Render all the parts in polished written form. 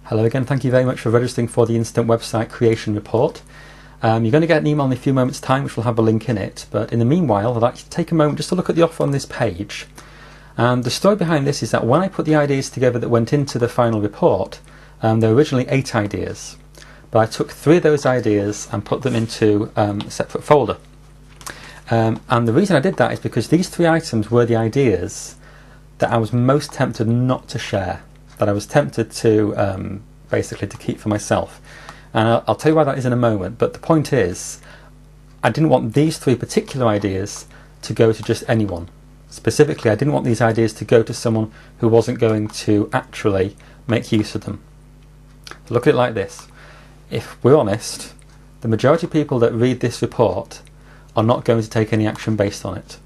Hello again, thank you very much for registering for the Instant Website Creation Report. You're going to get an email in a few moments time which will have a link in it, but in the meanwhile I'd like you to take a moment just to look at the offer on this page. And the story behind this is that when I put the ideas together that went into the final report, there were originally 8 ideas, but I took 3 of those ideas and put them into a separate folder. And the reason I did that is because these 3 items were the ideas that I was most tempted not to share, that I was tempted to basically to keep for myself. And I'll tell you why that is in a moment, but the point is I didn't want these 3 particular ideas to go to just anyone. Specifically, I didn't want these ideas to go to someone who wasn't going to actually make use of them. Look at it like this. If we're honest, the majority of people that read this report are not going to take any action based on it.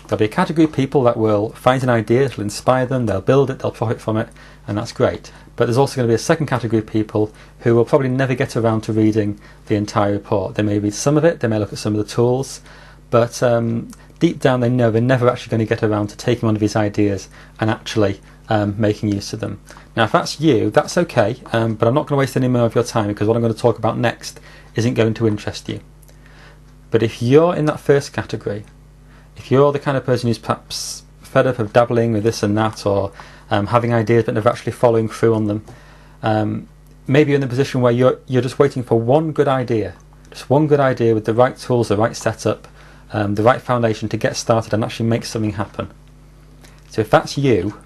There'll be a category of people that will find an idea, it'll inspire them, they'll build it, they'll profit from it, and that's great. But there's also going to be a second category of people who will probably never get around to reading the entire report. They may read some of it, they may look at some of the tools, but deep down they know they're never actually going to get around to taking one of these ideas and actually making use of them. Now if that's you, that's okay, but I'm not going to waste any more of your time because what I'm going to talk about next isn't going to interest you. But if you're in that first category, if you're the kind of person who's perhaps fed up of dabbling with this and that, or having ideas but never actually following through on them, maybe you're in the position where you're just waiting for one good idea, just one good idea with the right tools, the right setup, the right foundation to get started and actually make something happen. So if that's you,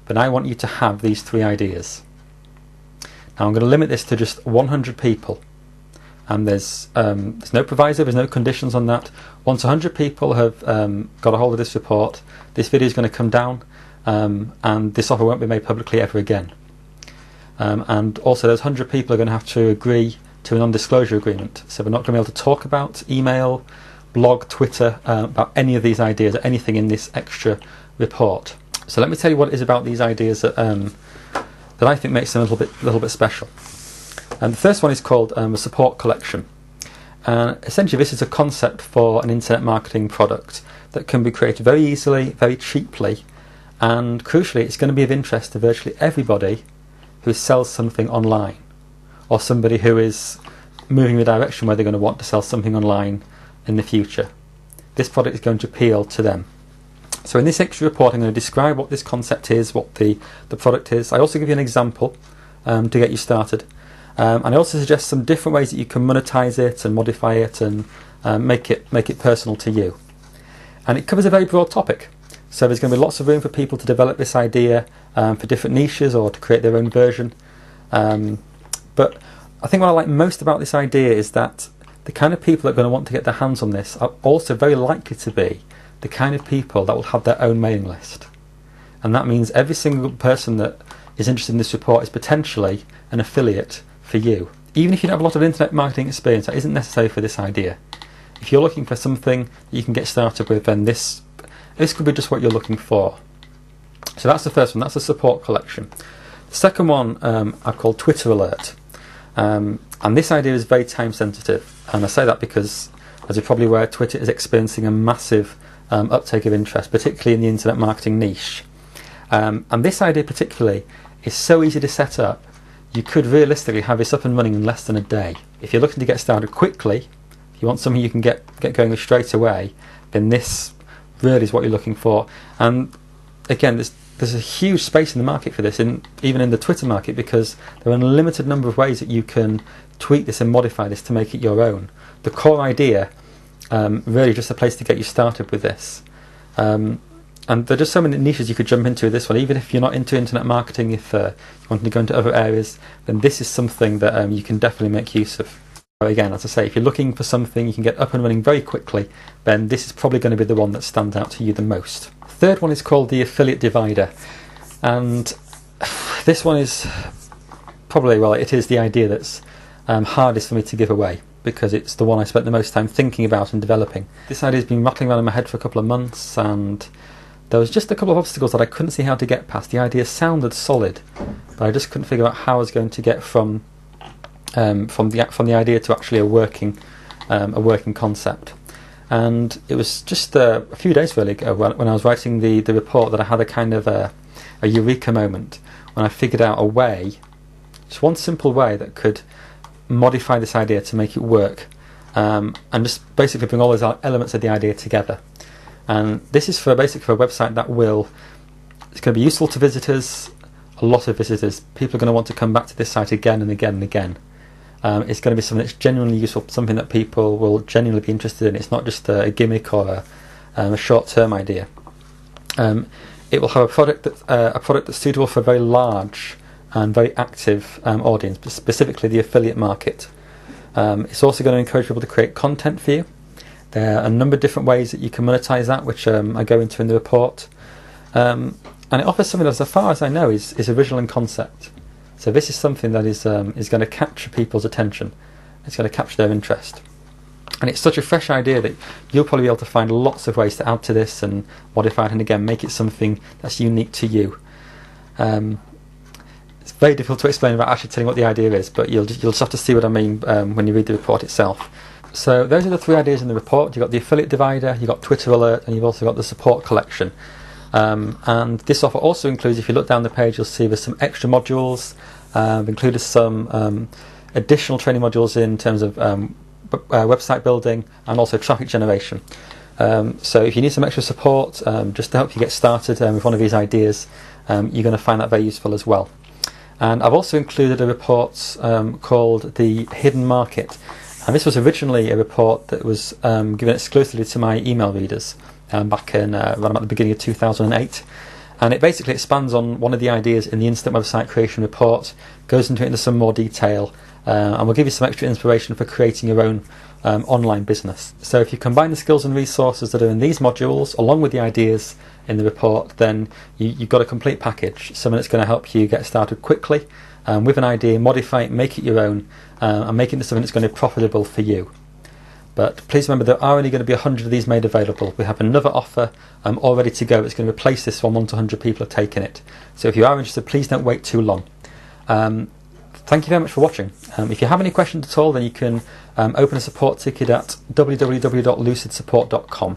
then I want you to have these 3 ideas. Now I'm going to limit this to just 100 people. And there's no proviso, there's no conditions on that. Once 100 people have got a hold of this report, this video is going to come down and this offer won't be made publicly ever again. And also those 100 people are going to have to agree to a non-disclosure agreement. So we're not going to be able to talk about email, blog, Twitter, about any of these ideas or anything in this extra report. So let me tell you what it is about these ideas that I think makes them a little bit special. And the first one is called a support collection. And essentially this is a concept for an internet marketing product that can be created very easily, very cheaply, and crucially it's going to be of interest to virtually everybody who sells something online, or somebody who is moving in the direction where they're going to want to sell something online in the future. This product is going to appeal to them. So in this extra report I'm going to describe what this concept is, what the product is. I also give you an example to get you started. And I also suggest some different ways that you can monetize it and modify it and make it personal to you. And it covers a very broad topic. So there's going to be lots of room for people to develop this idea for different niches or to create their own version. But I think what I like most about this idea is that the kind of people that are going to want to get their hands on this are also very likely to be the kind of people that will have their own mailing list. And that means every single person that is interested in this report is potentially an affiliate for you. Even if you don't have a lot of internet marketing experience, that isn't necessary for this idea. If you're looking for something that you can get started with, then this could be just what you're looking for. So that's the first one, that's the support collection. The second one I've called Twitter Alert. And this idea is very time sensitive. And I say that because, as you're probably aware, Twitter is experiencing a massive uptake of interest, particularly in the internet marketing niche. And this idea particularly is so easy to set up. You could realistically have this up and running in less than a day. If you're looking to get started quickly, if you want something you can get going with straight away, then this really is what you're looking for. And again, there's a huge space in the market for this, even in the Twitter market, because there are a limited number of ways that you can tweak this and modify this to make it your own. The core idea, really just a place to get you started with this. And there are just so many niches you could jump into with this one. Even if you're not into internet marketing, if you want to go into other areas, then this is something that you can definitely make use of. So again, as I say, if you're looking for something you can get up and running very quickly, then this is probably going to be the one that stands out to you the most. The third one is called the Affiliate Divider. And this one is probably, well, it is the idea that's hardest for me to give away, because it's the one I spent the most time thinking about and developing. This idea has been rattling around in my head for a couple of months, and there was just a couple of obstacles that I couldn't see how to get past. The idea sounded solid, but I just couldn't figure out how I was going to get from the idea to actually a working concept. And it was just a few days really ago when I was writing the report that I had a kind of a eureka moment when I figured out a way Just one simple way that could modify this idea to make it work, and just basically bring all those elements of the idea together. And this is basically for a website that it's going to be useful to visitors, a lot of visitors. People are going to want to come back to this site again and again and again. It's going to be something that's genuinely useful, something that people will genuinely be interested in. It's not just a gimmick or a short-term idea. It will have a product that's suitable for a very large and very active audience, specifically the affiliate market. It's also going to encourage people to create content for you. There are a number of different ways that you can monetize that, which I go into in the report. And it offers something that, as far as I know, is original in concept. So this is something that is going to capture people's attention. It's going to capture their interest. And it's such a fresh idea that you'll probably be able to find lots of ways to add to this and modify it, and again make it something that's unique to you. It's very difficult to explain without actually telling what the idea is, but you'll just have to see what I mean when you read the report itself. So those are the 3 ideas in the report. You've got the affiliate divider, you've got Twitter alert, and you've also got the support collection. And this offer also includes, if you look down the page, you'll see there's some extra modules. We've included some additional training modules in terms of website building and also traffic generation. So if you need some extra support just to help you get started with one of these ideas, you're going to find that very useful as well. And I've also included a report called The Hidden Market. And this was originally a report that was given exclusively to my email readers back in around about the beginning of 2008. And it basically expands on one of the ideas in the Instant Website Creation report, goes into it into some more detail, and will give you some extra inspiration for creating your own online business. So if you combine the skills and resources that are in these modules along with the ideas in the report, then you've got a complete package, something that's going to help you get started quickly with an idea, modify it, make it your own, and make it into something that's going to be profitable for you. But please remember, there are only going to be 100 of these made available. We have another offer all ready to go that's going to replace this one once 100 people have taken it. So if you are interested, please don't wait too long. Thank you very much for watching. If you have any questions at all, then you can open a support ticket at www.lucidsupport.com.